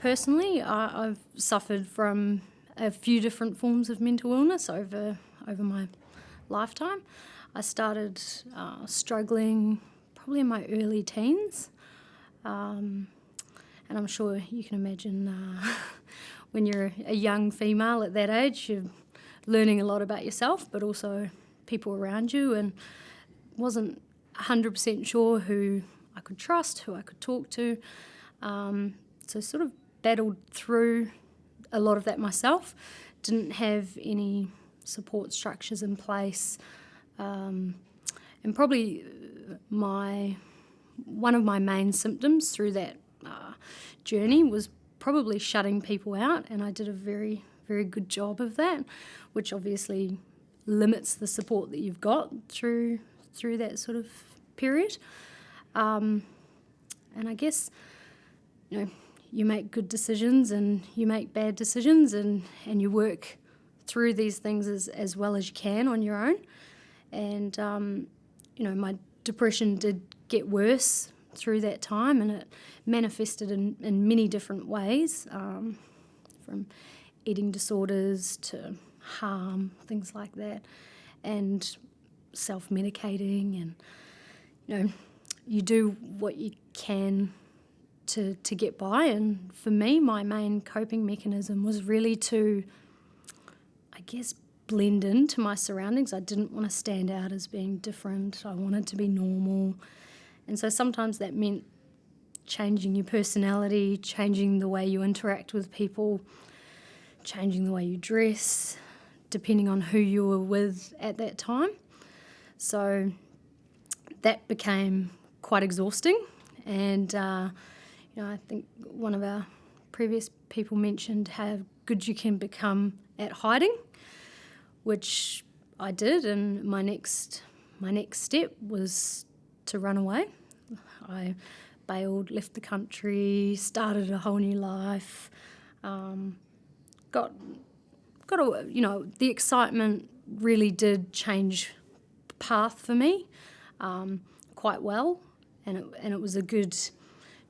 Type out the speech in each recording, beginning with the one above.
personally, I've suffered from a few different forms of mental illness over my lifetime. I started struggling probably in my early teens, and I'm sure you can imagine when you're a young female at that age, you're learning a lot about yourself, but also people around you, and wasn't 100% sure who I could trust, who I could talk to. So sort of battled through a lot of that myself. Didn't have any support structures in place. And probably one of my main symptoms through that journey was probably shutting people out, and I did a very, very good job of that, which obviously limits the support that you've got through that sort of period. And I guess, you make good decisions and you make bad decisions, and you work through these things as well as you can on your own. And, my depression did get worse through that time, and it manifested in many different ways, from eating disorders to harm, things like that, and self-medicating, and, you do what you can to get by. And for me, my main coping mechanism was really to, I guess, blend into my surroundings. I didn't want to stand out as being different. I wanted to be normal. And so sometimes that meant changing your personality, changing the way you interact with people, changing the way you dress, depending on who you were with at that time. So that became quite exhausting. And I think one of our previous people mentioned how good you can become at hiding, which I did, and my next step was to run away. I bailed, left the country, started a whole new life, got the excitement really did change path for me quite well, and it was a good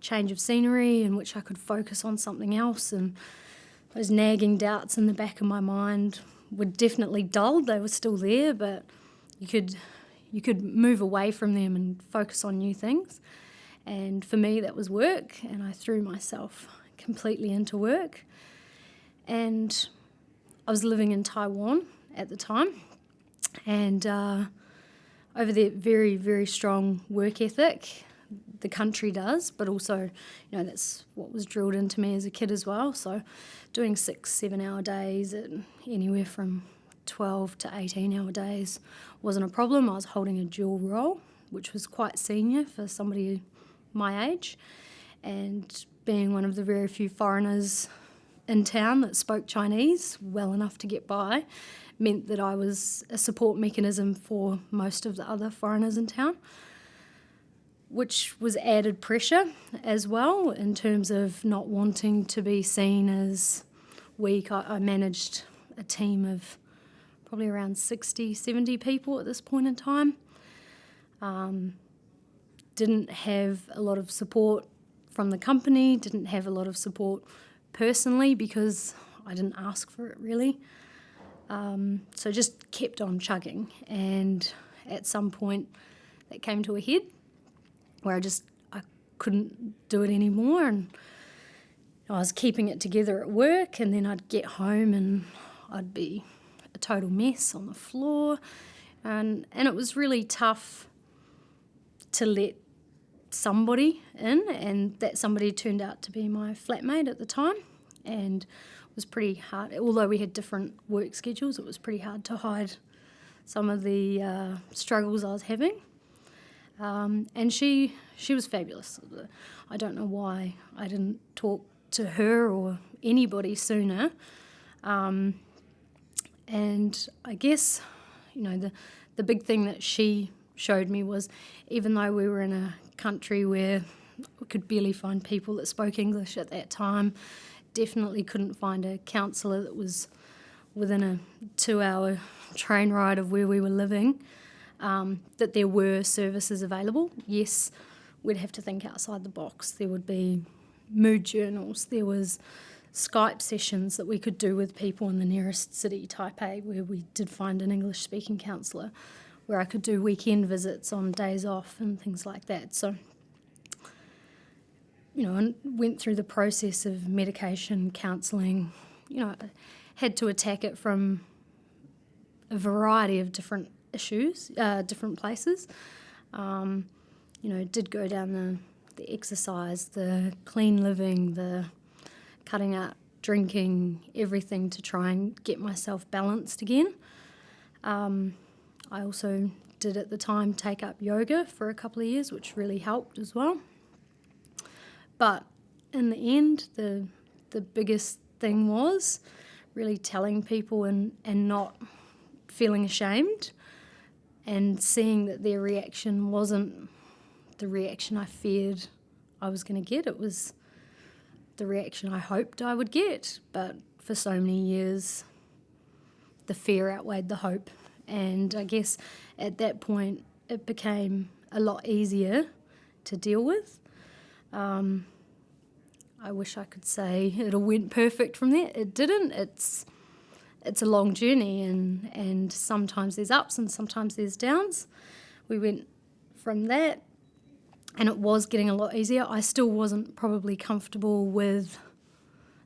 change of scenery in which I could focus on something else, and those nagging doubts in the back of my mind were definitely dulled. They were still there, but you could move away from them and focus on new things. And for me, that was work, and I threw myself completely into work. And I was living in Taiwan at the time, and over there, very, very strong work ethic. The country does, but also, that's what was drilled into me as a kid as well. So doing 6-7 hour days at anywhere from 12 to 18 hour days wasn't a problem. I was holding a dual role, which was quite senior for somebody my age, and being one of the very few foreigners in town that spoke Chinese well enough to get by meant that I was a support mechanism for most of the other foreigners in town, which was added pressure as well in terms of not wanting to be seen as weak. I managed a team of probably around 60, 70 people at this point in time. Didn't have a lot of support from the company, didn't have a lot of support personally because I didn't ask for it really. So just kept on chugging, and at some point that came to a head where I couldn't do it anymore, and I was keeping it together at work, and then I'd get home and I'd be a total mess on the floor, and it was really tough to let somebody in, and that somebody turned out to be my flatmate at the time, and it was pretty hard. Although we had different work schedules, it was pretty hard to hide some of the struggles I was having. And she was fabulous. I don't know why I didn't talk to her or anybody sooner. And I guess, the big thing that she showed me was, even though we were in a country where we could barely find people that spoke English at that time, definitely couldn't find a counsellor that was within a 2-hour train ride of where we were living, that there were services available. Yes, we'd have to think outside the box. There would be mood journals. There was Skype sessions that we could do with people in the nearest city, Taipei, where we did find an English-speaking counsellor, where I could do weekend visits on days off and things like that. So, and went through the process of medication, counselling, had to attack it from a variety of different issues, different places. Did go down the exercise, the clean living, the cutting out drinking, everything to try and get myself balanced again. I also did at the time take up yoga for a couple of years, which really helped as well. But in the end, the biggest thing was really telling people and not feeling ashamed and seeing that their reaction wasn't the reaction I feared I was going to get. It was the reaction I hoped I would get. But for so many years, the fear outweighed the hope. And I guess at that point, it became a lot easier to deal with. I wish I could say it all went perfect from there. It didn't. It's a long journey, and sometimes there's ups and sometimes there's downs. We went from that, and it was getting a lot easier. I still wasn't probably comfortable with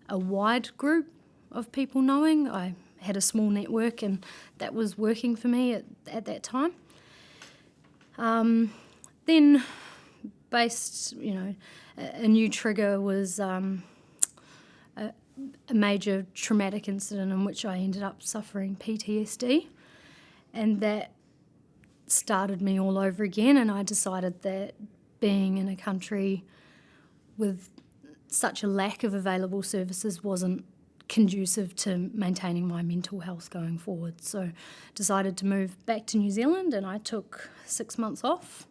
a wide group of people knowing. I had a small network, and that was working for me at that time. Then, a new trigger was a major traumatic incident in which I ended up suffering PTSD, and that started me all over again. And I decided that being in a country with such a lack of available services wasn't conducive to maintaining my mental health going forward. So decided to move back to New Zealand, and I took 6 months off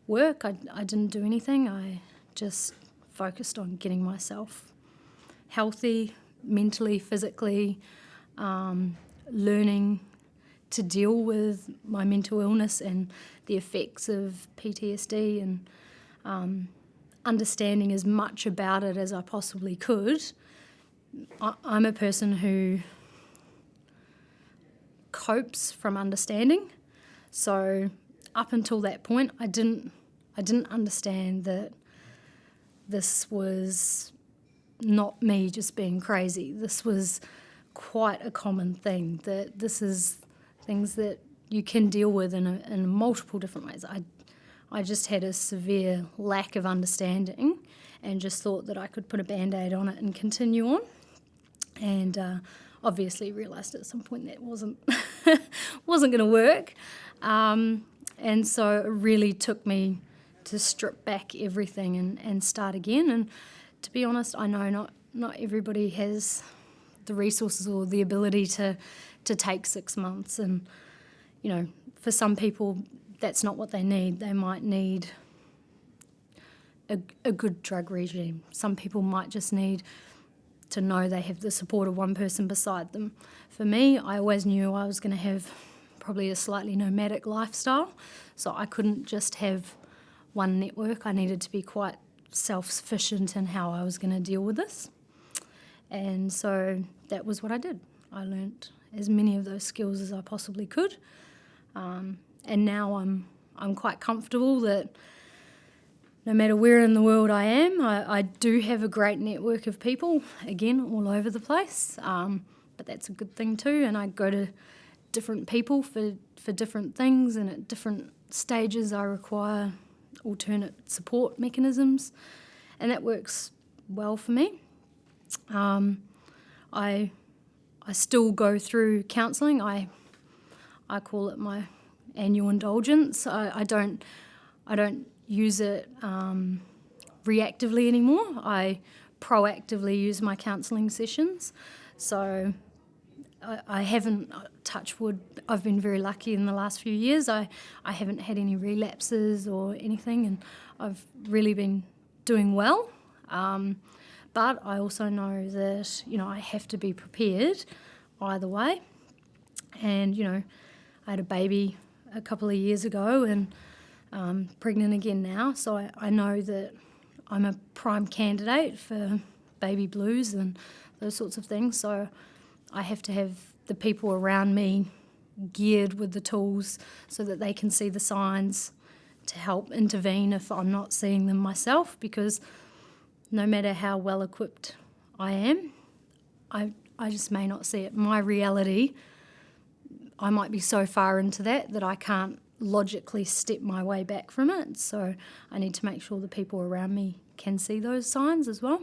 work. I didn't do anything. I just focused on getting myself healthy, mentally, physically, learning to deal with my mental illness and the effects of PTSD, and understanding as much about it as I possibly could. I'm a person who copes from understanding, so up until that point, I didn't understand that this was not me just being crazy. This was quite a common thing, that this is things that you can deal with in multiple different ways. I just had a severe lack of understanding and just thought that I could put a Band-Aid on it and continue on. And obviously realised at some point that wasn't going to work. And so it really took me to strip back everything and start again. And to be honest, I know not everybody has the resources or the ability to take 6 months. And, for some people, that's not what they need. They might need a good drug regime. Some people might just need to know they have the support of one person beside them. For me, I always knew I was going to have probably a slightly nomadic lifestyle, so I couldn't just have one network. I needed to be quite self-sufficient in how I was going to deal with this. And so that was what I did. I learnt as many of those skills as I possibly could. And now I'm quite comfortable that no matter where in the world I am, I do have a great network of people, again, all over the place. But that's a good thing too. And I go to different people for different things, and at different stages I require alternate support mechanisms, and that works well for me. I still go through counselling. I call it my annual indulgence. I don't use it reactively anymore. I proactively use my counselling sessions. So I haven't, touch wood, I've been very lucky in the last few years. I haven't had any relapses or anything, and I've really been doing well. But I also know that, I have to be prepared either way. And, I had a baby a couple of years ago and pregnant again now, so I know that I'm a prime candidate for baby blues and those sorts of things, so I have to have the people around me geared with the tools so that they can see the signs to help intervene if I'm not seeing them myself, because no matter how well equipped I am, I just may not see it. My reality, I might be so far into that I can't logically step my way back from it. So I need to make sure the people around me can see those signs as well.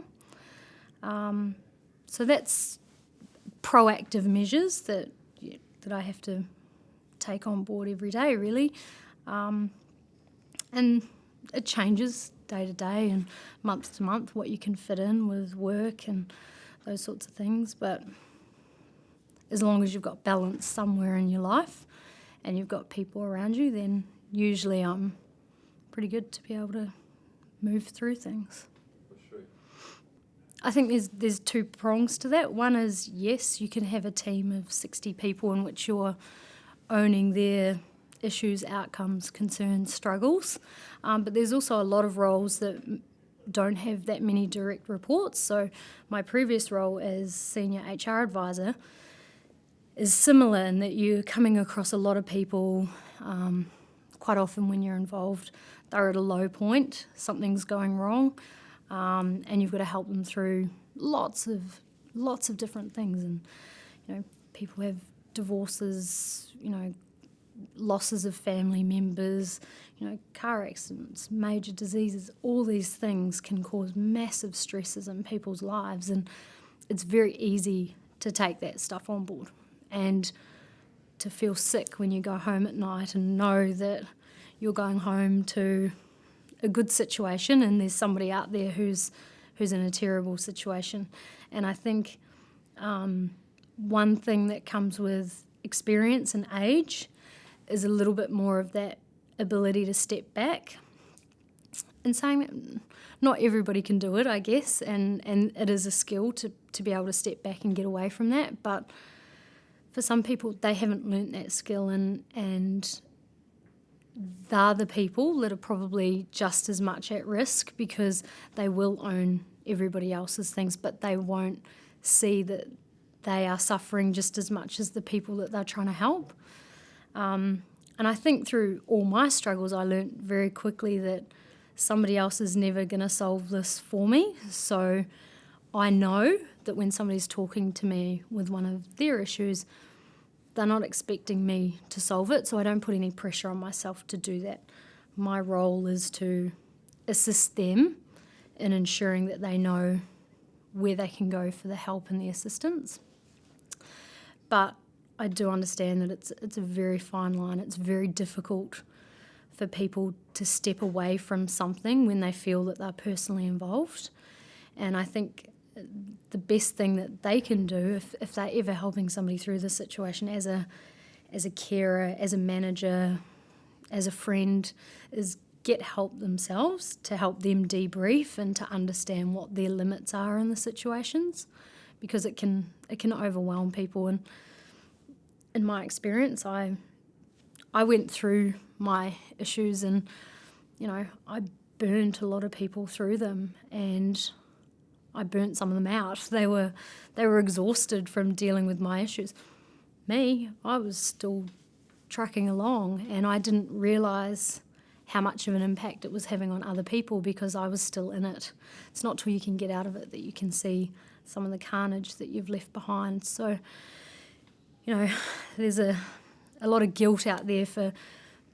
So that's proactive measures that I have to take on board every day, really. And it changes day to day and month to month what you can fit in with work and those sorts of things. But as long as you've got balance somewhere in your life and you've got people around you, then usually I'm pretty good to be able to move through things. I think there's two prongs to that. One is, yes, you can have a team of 60 people in which you're owning their issues, outcomes, concerns, struggles. But there's also a lot of roles that don't have that many direct reports. So my previous role as senior HR advisor is similar in that you're coming across a lot of people. Quite often when you're involved, they're at a low point, something's going wrong, and you've got to help them through lots of different things. And people have divorces, losses of family members, car accidents, major diseases. All these things can cause massive stresses in people's lives, and it's very easy to take that stuff on board and to feel sick when you go home at night and know that you're going home to a good situation and there's somebody out there who's in a terrible situation. And I think one thing that comes with experience and age is a little bit more of that ability to step back. And saying that not everybody can do it, I guess, and it is a skill to be able to step back and get away from that. But for some people, they haven't learnt that skill, and they're the people that are probably just as much at risk because they will own everybody else's things, but they won't see that they are suffering just as much as the people that they're trying to help. And I think through all my struggles, I learnt very quickly that somebody else is never going to solve this for me. So I know that when somebody's talking to me with one of their issues, they're not expecting me to solve it, so I don't put any pressure on myself to do that. My role is to assist them in ensuring that they know where they can go for the help and the assistance. But I do understand that it's a very fine line. It's very difficult for people to step away from something when they feel that they're personally involved. And I think the best thing that they can do if they're ever helping somebody through this situation as a carer, as a manager, as a friend, is get help themselves to help them debrief and to understand what their limits are in the situations, because it can overwhelm people. And in my experience, I went through my issues and I burnt a lot of people through them, and I burnt some of them out. They were exhausted from dealing with my issues. Me, I was still trucking along, and I didn't realise how much of an impact it was having on other people because I was still in it. It's not till you can get out of it that you can see some of the carnage that you've left behind. So, there's a lot of guilt out there for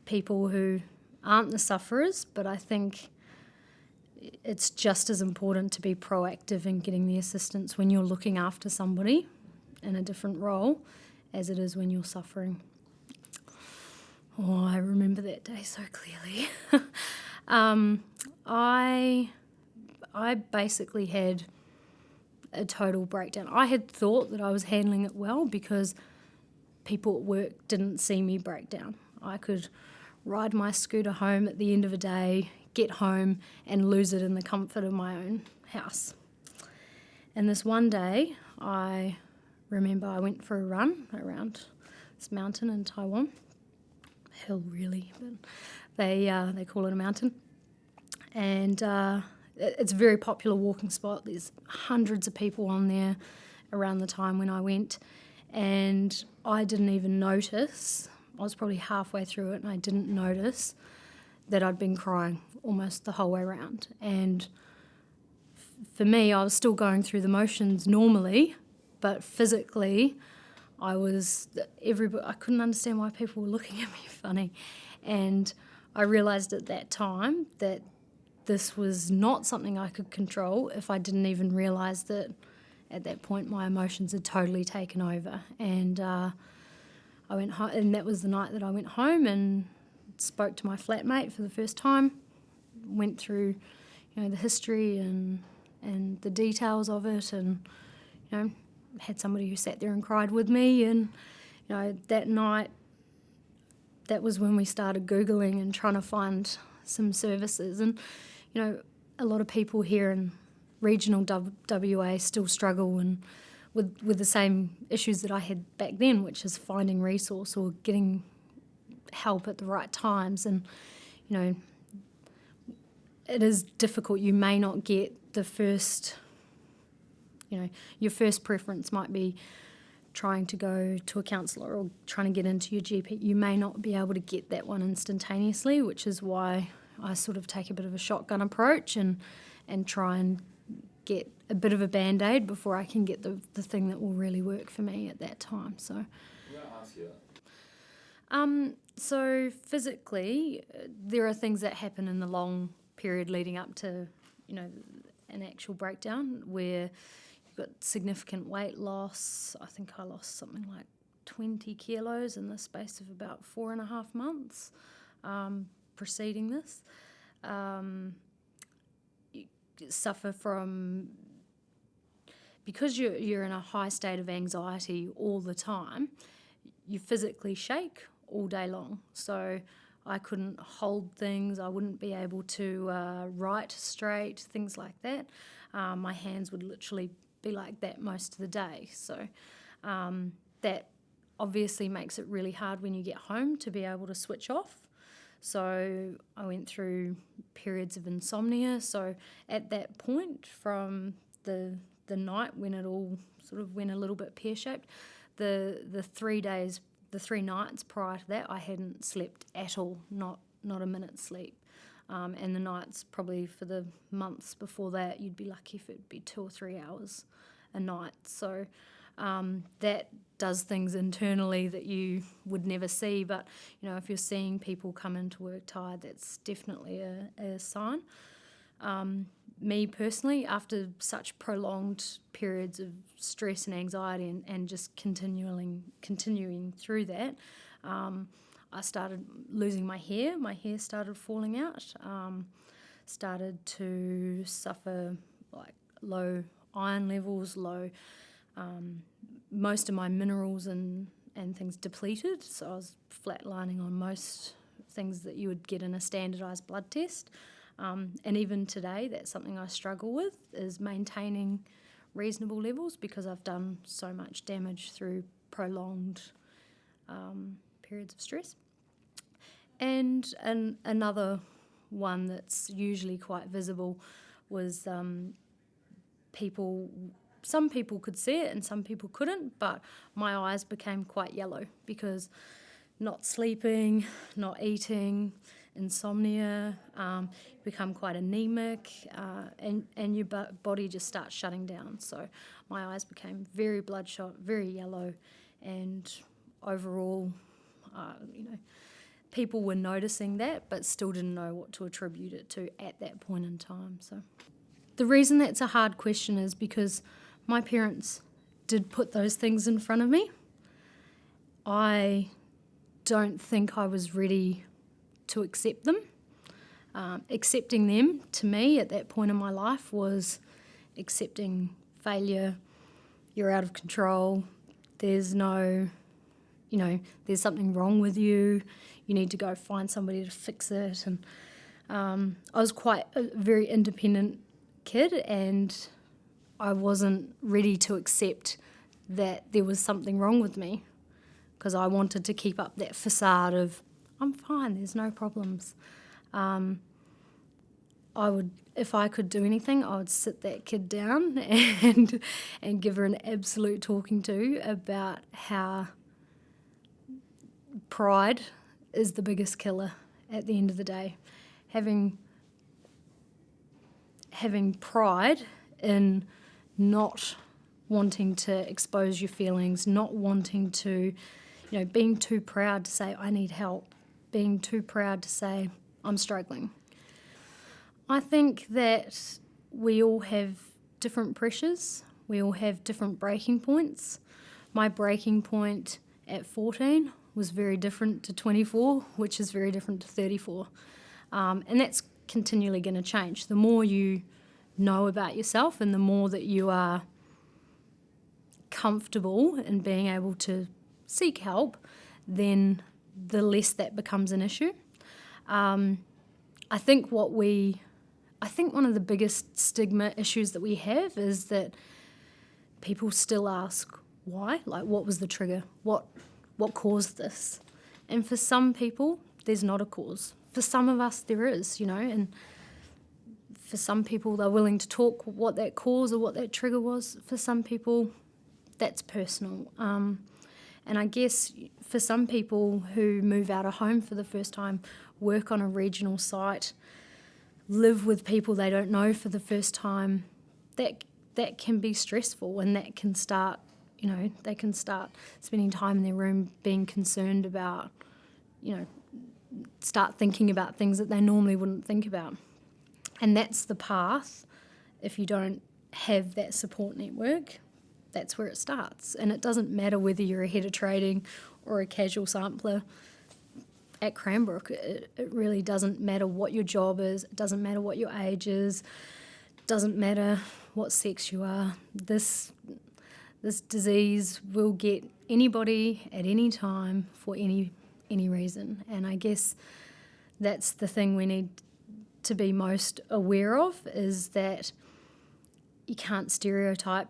people who aren't the sufferers, but I think it's just as important to be proactive in getting the assistance when you're looking after somebody in a different role as it is when you're suffering. Oh, I remember that day so clearly. I basically had a total breakdown. I had thought that I was handling it well because people at work didn't see me break down. I could ride my scooter home at the end of a day, get home and lose it in the comfort of my own house. And this one day, I remember I went for a run around this mountain in Taiwan. Hill, really, but they call it a mountain. And it's a very popular walking spot. There's hundreds of people on there around the time when I went, and I didn't even notice. I was probably halfway through it and I didn't notice that I'd been crying almost the whole way around. And for me, I was still going through the motions normally, but physically I couldn't understand why people were looking at me funny. And I realised at that time that this was not something I could control if I didn't even realise that at that point my emotions had totally taken over. And I went home, and that was the night that I went home and spoke to my flatmate for the first time, went through, the history and the details of it, and, had somebody who sat there and cried with me. And, that night, that was when we started Googling and trying to find some services. And, a lot of people here in regional WA still struggle and with the same issues that I had back then, which is finding resource or getting help at the right times. And, it is difficult. You may not get the first, your first preference might be trying to go to a counsellor or trying to get into your GP. You may not be able to get that one instantaneously, which is why I sort of take a bit of a shotgun approach and try and get a bit of a Band-Aid before I can get the thing that will really work for me at that time. So, I'm going to ask you that. So physically, there are things that happen in the long period leading up to, an actual breakdown where you've got significant weight loss. I think I lost something like 20 kilos in the space of about 4.5 months preceding this. You suffer from, because you're in a high state of anxiety all the time, you physically shake all day long. So I couldn't hold things, I wouldn't be able to write straight, things like that. My hands would literally be like that most of the day. So that obviously makes it really hard when you get home to be able to switch off. So I went through periods of insomnia. So at that point, from the night when it all sort of went a little bit pear-shaped, the 3 days, the 3 nights prior to that, I hadn't slept at all, not a minute's sleep. And the nights probably for the months before that, you'd be lucky if it'd be 2 or 3 hours a night. So that does things internally that you would never see. But, if you're seeing people come into work tired, that's definitely a sign. Me personally, after such prolonged periods of stress and anxiety and just continuing through that, I started losing my hair. My hair started falling out. Started to suffer like low iron levels, most of my minerals and things depleted. So I was flatlining on most things that you would get in a standardised blood test. And even today, that's something I struggle with, is maintaining reasonable levels, because I've done so much damage through prolonged periods of stress. And another one that's usually quite visible was some people could see it and some people couldn't, but my eyes became quite yellow because not sleeping, not eating, insomnia, become quite anemic, and your body just starts shutting down. So my eyes became very bloodshot, very yellow, and overall, people were noticing that but still didn't know what to attribute it to at that point in time. So the reason that's a hard question is because my parents did put those things in front of me. I don't think I was ready to accept them. Accepting them, to me, at that point in my life, was accepting failure. You're out of control. There's no, there's something wrong with you. You need to go find somebody to fix it. And I was quite a very independent kid, and I wasn't ready to accept that there was something wrong with me, because I wanted to keep up that facade of, I'm fine, there's no problems. I would, if I could do anything, I would sit that kid down and give her an absolute talking to about how pride is the biggest killer at the end of the day. Having pride in not wanting to expose your feelings, not wanting to, being too proud to say, I need help, being too proud to say, I'm struggling. I think that we all have different pressures. We all have different breaking points. My breaking point at 14 was very different to 24, which is very different to 34. And that's continually going to change. The more you know about yourself and the more that you are comfortable in being able to seek help, then the less that becomes an issue. I think one of the biggest stigma issues that we have is that people still ask why, like what was the trigger, what caused this? And for some people, there's not a cause. For some of us, there is, and for some people, they're willing to talk what that cause or what that trigger was. For some people, that's personal. And I guess for some people who move out of home for the first time, work on a regional site, live with people they don't know for the first time, that can be stressful, and that can start, they can start spending time in their room being concerned about, start thinking about things that they normally wouldn't think about. And that's the path. If you don't have that support network, that's where it starts. And it doesn't matter whether you're a head of trading or a casual sampler at Cranbrook. It really doesn't matter what your job is. It doesn't matter what your age is. It doesn't matter what sex you are. This disease will get anybody at any time for any reason. And I guess that's the thing we need to be most aware of, is that you can't stereotype,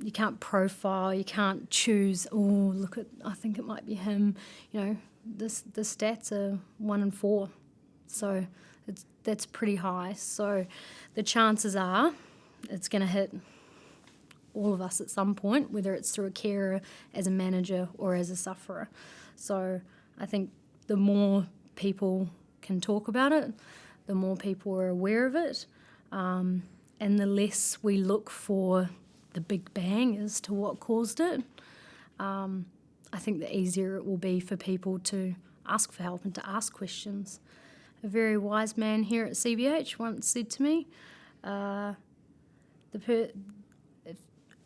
you can't profile, you can't choose, I think it might be him. The stats are 1 in 4, so that's pretty high. So the chances are it's going to hit all of us at some point, whether it's through a carer, as a manager, or as a sufferer. So I think the more people can talk about it, the more people are aware of it, and the less we look for the big bang as to what caused it, I think the easier it will be for people to ask for help and to ask questions. A very wise man here at CBH once said to me,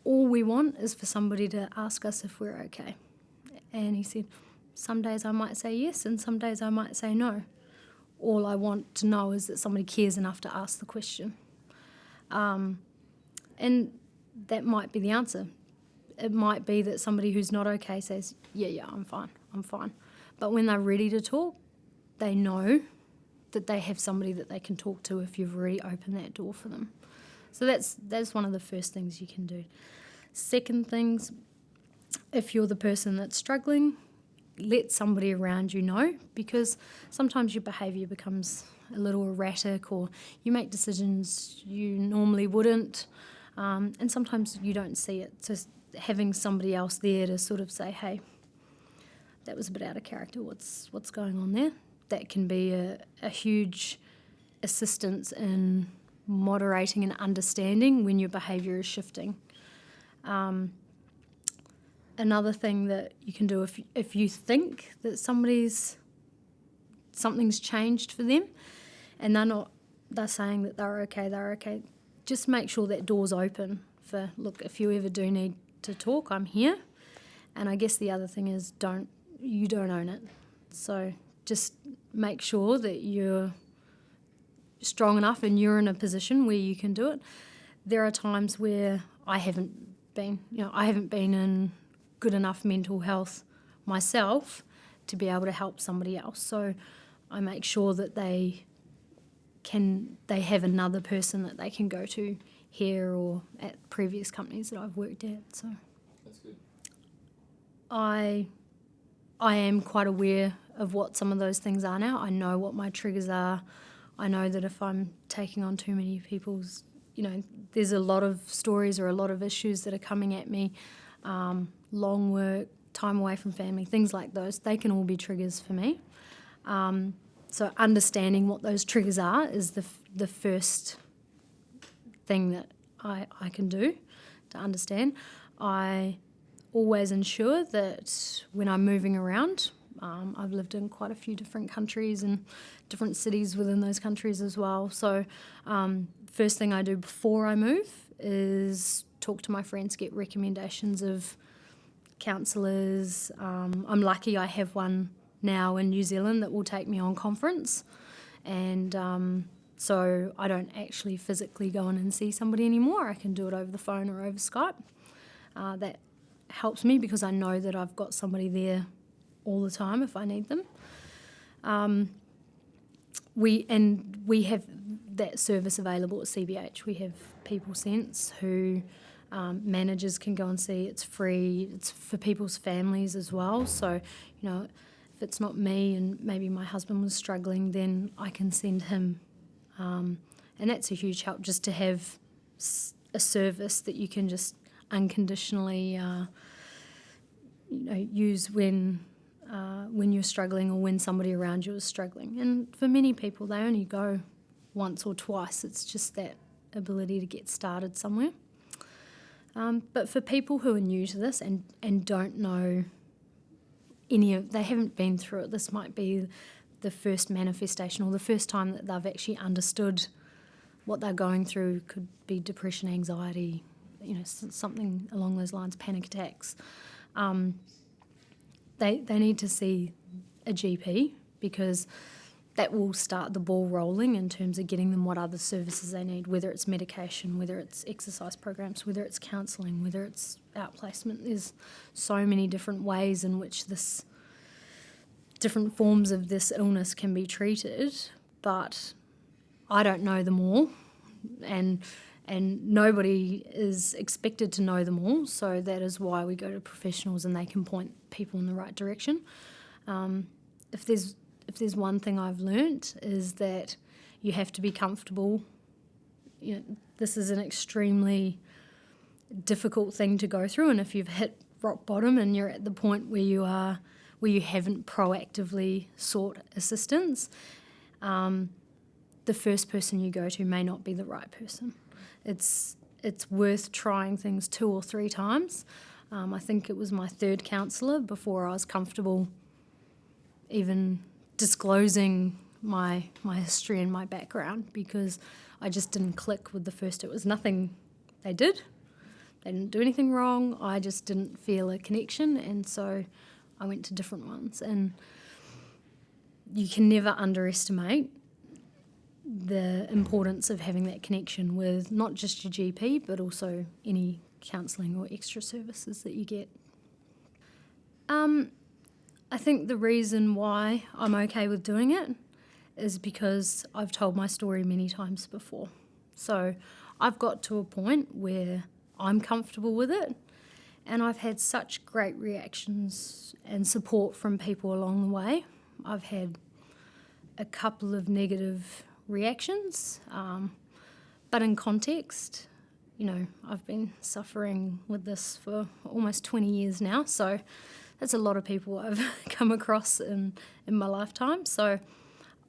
all we want is for somebody to ask us if we're okay. And he said, some days I might say yes and some days I might say no. All I want to know is that somebody cares enough to ask the question. And that might be the answer. It might be that somebody who's not okay says, yeah, I'm fine. But when they're ready to talk, they know that they have somebody that they can talk to if you've already opened that door for them. So that's one of the first things you can do. Second things, if you're the person that's struggling, let somebody around you know, because sometimes your behaviour becomes a little erratic, or you make decisions you normally wouldn't, and sometimes you don't see it. So having somebody else there to sort of say, hey, that was a bit out of character, what's going on there? That can be a huge assistance in moderating and understanding when your behaviour is shifting. Another thing that you can do if you think that something's changed for them and they're saying that they're okay, just make sure that door's open for, look, if you ever do need to talk, I'm here. And I guess the other thing is you don't own it. So just make sure that you're strong enough and you're in a position where you can do it. There are times where I haven't been in good enough mental health myself to be able to help somebody else. So I make sure that they have another person that they can go to here or at previous companies that I've worked at. So That's good. I am quite aware of what some of those things are now. I know what my triggers are. I know that if I'm taking on too many people's, there's a lot of stories or a lot of issues that are coming at me, long work, time away from family, things like those, they can all be triggers for me. So understanding what those triggers are is the first thing that I can do to understand. I always ensure that when I'm moving around, I've lived in quite a few different countries and different cities within those countries as well. So first thing I do before I move is talk to my friends, get recommendations of counsellors. I'm lucky I have one now in New Zealand that will take me on conference, and so I don't actually physically go in and see somebody anymore. I can do it over the phone or over Skype. That helps me because I know that I've got somebody there all the time if I need them. We have that service available at CBH. We have People Sense who managers can go and see. It's free. It's for people's families as well. So, if it's not me and maybe my husband was struggling, then I can send him. And that's a huge help, just to have a service that you can just unconditionally use when you're struggling or when somebody around you is struggling. And for many people, they only go once or twice. It's just that ability to get started somewhere. But for people who are new to this and don't know they haven't been through it, this might be the first manifestation or the first time that they've actually understood what they're going through. Could be depression, anxiety, something along those lines, panic attacks. They need to see a GP because that will start the ball rolling in terms of getting them what other services they need, whether it's medication, whether it's exercise programs, whether it's counselling, whether it's outplacement. There's so many different ways in which different forms of this illness can be treated, but I don't know them all, and nobody is expected to know them all, so that is why we go to professionals and they can point people in the right direction. If there's one thing I've learnt is that you have to be comfortable. This is an extremely difficult thing to go through, and if you've hit rock bottom and you're at the point where you haven't proactively sought assistance, the first person you go to may not be the right person. It's worth trying things 2 or 3 times. I think it was my 3rd counsellor before I was comfortable even disclosing my history and my background, because I just didn't click with the first. It was nothing they did. They didn't do anything wrong. I just didn't feel a connection, and so I went to different ones. And you can never underestimate the importance of having that connection with not just your GP, but also any counselling or extra services that you get. I think the reason why I'm okay with doing it is because I've told my story many times before. So I've got to a point where I'm comfortable with it, and I've had such great reactions and support from people along the way. I've had a couple of negative reactions, but in context, I've been suffering with this for almost 20 years now, so that's a lot of people I've come across in my lifetime. So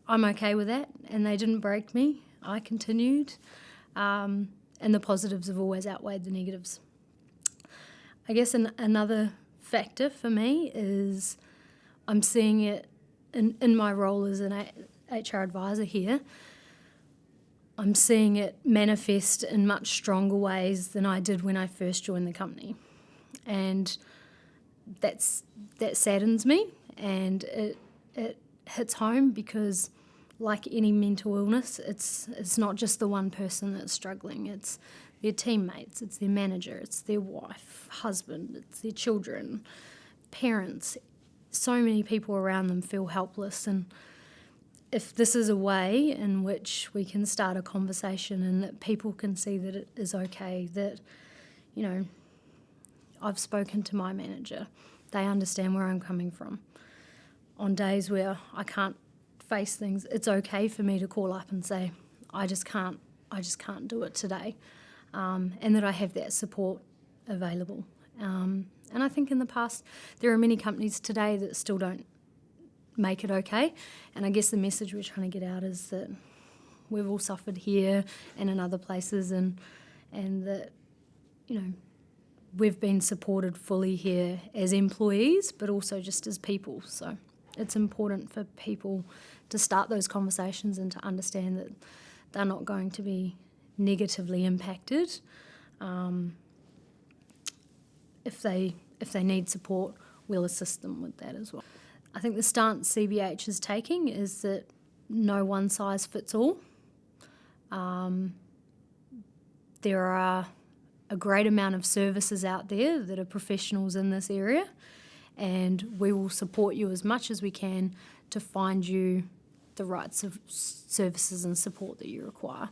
I'm okay with that, and they didn't break me. I continued, and the positives have always outweighed the negatives. I guess another factor for me is I'm seeing it in my role as an HR advisor here. I'm seeing it manifest in much stronger ways than I did when I first joined the company. And that saddens me, and it hits home because, like any mental illness, it's not just the one person that's struggling. It's their teammates, it's their manager, it's their wife, husband, it's their children, parents. So many people around them feel helpless, and if this is a way in which we can start a conversation and that people can see that it is okay, that, I've spoken to my manager, they understand where I'm coming from. On days where I can't face things, it's okay for me to call up and say, I just can't do it today, and that I have that support available. And I think in the past, there are many companies today that still don't make it okay. And I guess the message we're trying to get out is that we've all suffered here and in other places, and that, you know, we've been supported fully here as employees, but also just as people. So it's important for people to start those conversations and to understand that they're not going to be negatively impacted. If they need support, we'll assist them with that as well. I think the stance CBH is taking is that no one size fits all. There are a great amount of services out there that are professionals in this area, and we will support you as much as we can to find you the right services and support that you require.